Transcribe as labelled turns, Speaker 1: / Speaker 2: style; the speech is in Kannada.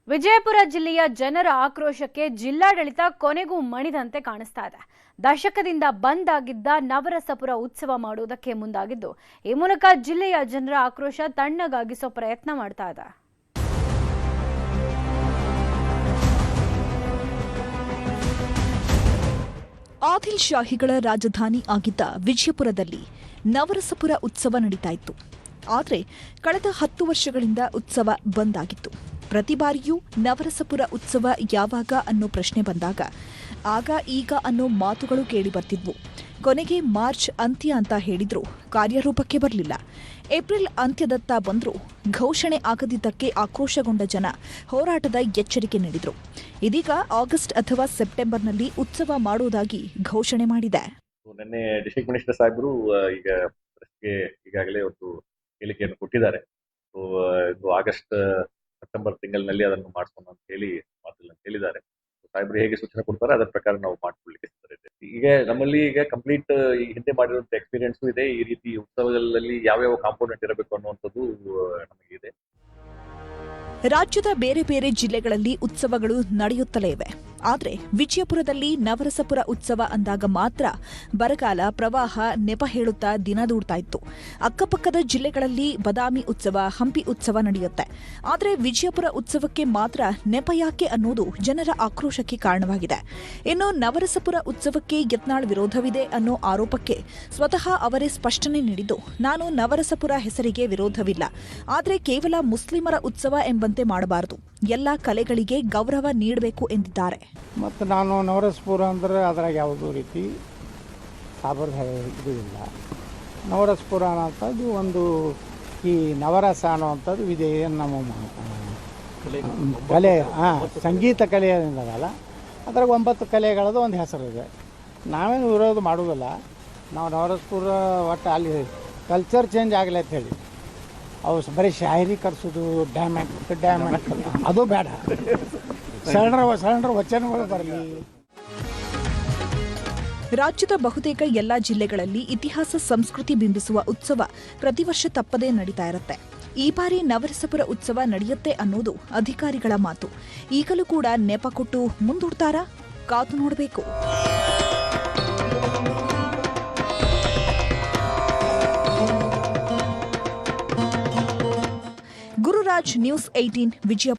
Speaker 1: ವಿಜಯಪುರ ಜಿಲ್ಲೆಯ ಜನರ ಆಕ್ರೋಶಕ್ಕೆ ಜಿಲ್ಲಾಡಳಿತ ಕೊನೆಗೂ ಮಣಿದಂತೆ ಕಾಣಿಸ್ತಾ ಇದೆ. ದಶಕದಿಂದ ಬಂದ್ ಆಗಿದ್ದ ನವರಸಪುರ ಉತ್ಸವ ಮಾಡುವುದಕ್ಕೆ ಮುಂದಾಗಿದ್ದು, ಈ ಮೂಲಕ ಜಿಲ್ಲೆಯ ಜನರ ಆಕ್ರೋಶ ತಣ್ಣಗಾಗಿಸೋ ಪ್ರಯತ್ನ ಮಾಡ್ತಾ ಇದೆ.
Speaker 2: ಆದಿಲ್ ಶಾಹಿಗಳ ರಾಜಧಾನಿ ಆಗಿದ್ದ ವಿಜಯಪುರದಲ್ಲಿ ನವರಸಪುರ ಉತ್ಸವ ನಡೀತಾ ಇತ್ತು. ಆದರೆ ಕಳೆದ 10 ವರ್ಷಗಳಿಂದ ಉತ್ಸವ ಬಂದ್ ಆಗಿತ್ತು. ಪ್ರತಿ ಬಾರಿಯೂ ನವರಸಪುರ ಉತ್ಸವ ಯಾವಾಗ ಅನ್ನೋ ಪ್ರಶ್ನೆ ಬಂದಾಗ ಆಗ ಈಗ ಅನ್ನೋ ಮಾತುಗಳು ಕೇಳಿ ಬರ್ತಿದ್ವು. ಕೊನೆಗೆ ಮಾರ್ಚ್ ಅಂತ್ಯ ಅಂತ ಹೇಳಿದ್ರೂ ಕಾರ್ಯರೂಪಕ್ಕೆ ಬರಲಿಲ್ಲ. ಏಪ್ರಿಲ್ ಅಂತ್ಯದತ್ತ ಬಂದರೂ ಘೋಷಣೆ ಆಗದಿದ್ದಕ್ಕೆ ಆಕ್ರೋಶಗೊಂಡ ಜನ ಹೋರಾಟದ ಎಚ್ಚರಿಕೆ ನೀಡಿದ್ರು. ಇದೀಗ ಆಗಸ್ಟ್ ಅಥವಾ ಸೆಪ್ಟೆಂಬರ್ನಲ್ಲಿ ಉತ್ಸವ ಮಾಡುವುದಾಗಿ ಘೋಷಣೆ ಮಾಡಿದೆ.
Speaker 3: ನಿನ್ನೆ ಡಿಸ್ಟ್ರಿಕ್ಟ್ ಮಿನಿಸ್ಟರ್ ಸಾಹೇಬರು ಈಗಾಗಲೇ ಒಂದು ಹೇಳಿಕೆಯನ್ನು ಕೊಟ್ಟಿದ್ದಾರೆ. ಇದು ಆಗಸ್ಟ್ ಸೆಪ್ಟೆಂಬರ್ ತಿಂಗಳಿನಲ್ಲಿ ಅದನ್ನು ಮಾಡಿಸೋಣ ಅಂತ ಹೇಳಿ ಮಾತುಗಳನ್ನು ಹೇಳಿದ್ದಾರೆ. ಸಾಹೇಬರು ಹೇಗೆ ಸೂಚನೆ ಕೊಡ್ತಾರೆ ಅದರ ಪ್ರಕಾರ ನಾವು ಮಾಡ್ಕೊಳ್ಳಿಕ್ಕೆ ಸಿದ್ಧರಿದ್ದೇವೆ. ಈಗ ನಮ್ಮಲ್ಲಿ ಈಗ ಕಂಪ್ಲೀಟ್ ಈ ಹಿಂದೆ ಮಾಡಿರುವಂತ ಎಕ್ಸ್ಪೀರಿಯನ್ಸು ಇದೆ. ಈ ರೀತಿ ಉತ್ಸವಗಳಲ್ಲಿ ಯಾವ್ಯಾವ ಕಾಂಪೋನೆಂಟ್ ಇರಬೇಕು ಅನ್ನುವಂಥದ್ದು ನಮಗೆ ಇದೆ.
Speaker 2: ರಾಜ್ಯದ ಬೇರೆ ಬೇರೆ ಜಿಲ್ಲೆಗಳಲ್ಲಿ ಉತ್ಸವಗಳು ನಡೆಯುತ್ತಲೇ ಇವೆ. ಆದರೆ ವಿಜಯಪುರದಲ್ಲಿ ನವರಸಪುರ ಉತ್ಸವ ಅಂದಾಗ ಮಾತ್ರ ಬರಗಾಲ, ಪ್ರವಾಹ ನೆಪ ಹೇಳುತ್ತಾ ದಿನ ದೂಡ್ತಾ ಇತ್ತು. ಅಕ್ಕಪಕ್ಕದ ಜಿಲ್ಲೆಗಳಲ್ಲಿ ಬದಾಮಿ ಉತ್ಸವ, ಹಂಪಿ ಉತ್ಸವ ನಡೆಯುತ್ತೆ. ಆದರೆ ವಿಜಯಪುರ ಉತ್ಸವಕ್ಕೆ ಮಾತ್ರ ನೆಪ ಯಾಕೆ ಅನ್ನೋದು ಜನರ ಆಕ್ರೋಶಕ್ಕೆ ಕಾರಣವಾಗಿದೆ. ಇನ್ನು ನವರಸಪುರ ಉತ್ಸವಕ್ಕೆ ಯತ್ನಾಳ್ ವಿರೋಧವಿದೆ ಅನ್ನೋ ಆರೋಪಕ್ಕೆ ಸ್ವತಃ ಅವರೇ ಸ್ಪಷ್ಟನೆ ನೀಡಿದ್ದು, ನಾನು ನವರಸಪುರ ಹೆಸರಿಗೆ ವಿರೋಧವಿಲ್ಲ, ಆದರೆ ಕೇವಲ ಮುಸ್ಲಿಮರ ಉತ್ಸವ ಎಂಬಂತೆ ಮಾಡಬಾರದು, ಎಲ್ಲ ಕಲೆಗಳಿಗೆ ಗೌರವ ನೀಡಬೇಕು ಎಂದಿದ್ದಾರೆ.
Speaker 4: ಮತ್ತು ನಾನು ನವರಸಪುರ ಅಂದರೆ ಅದ್ರಾಗ ಯಾವುದೋ ರೀತಿ ಸಾಬರ್ದ ಇದು ಇಲ್ಲ. ನವರಸಪುರ ಅನ್ನೋಂಥದ್ದು ಒಂದು ಈ ನವರಸ ಅನ್ನೋವಂಥದ್ದು ಇದೆ. ನಮ್ಮ ಕಲೆ ಸಂಗೀತ ಕಲೆ ಏನಿದಲ್ಲ ಅದ್ರಾಗ 9 ಕಲೆಗಳದ್ದು ಒಂದು ಹೆಸರಿದೆ. ನಾವೇನು ವಿರೋಧ ಮಾಡೋದಿಲ್ಲ. ನಾವು ನವರಸಪುರ ಒಟ್ಟು ಅಲ್ಲಿ ಕಲ್ಚರ್ ಚೇಂಜ್ ಆಗಲಿ ಅಂತ ಹೇಳಿ ಅವು ಬರೀ ಶಾಯರಿ ಕರ್ಸೋದು, ಡ್ಯಾಮೆಂಟ್ ಅದು ಬೇಡ. ಸರಳರ ವಚನಗಳು ಬರಲಿ.
Speaker 2: ರಾಜ್ಯದ ಬಹುತೇಕ ಎಲ್ಲಾ ಜಿಲ್ಲೆಗಳಲ್ಲಿ ಇತಿಹಾಸ, ಸಂಸ್ಕೃತಿ ಬಿಂಬಿಸುವ ಉತ್ಸವ ಪ್ರತಿ ವರ್ಷ ತಪ್ಪದೇ ನಡೀತಾ ಇರುತ್ತೆ. ಈ ಬಾರಿ ನವರಸಪುರ ಉತ್ಸವ ನಡೆಯುತ್ತೆ ಅನ್ನೋದು ಅಧಿಕಾರಿಗಳ ಮಾತು. ಈಗಲೂ ಕೂಡ ನೆಪ ಕೊಟ್ಟು ಮುಂದೂಡ್ತಾರಾ? ಕಾದು ನೋಡಬೇಕು. ಗುರುರಾಜ್, ನ್ಯೂಸ್ 18, ವಿಜಯಪುರ.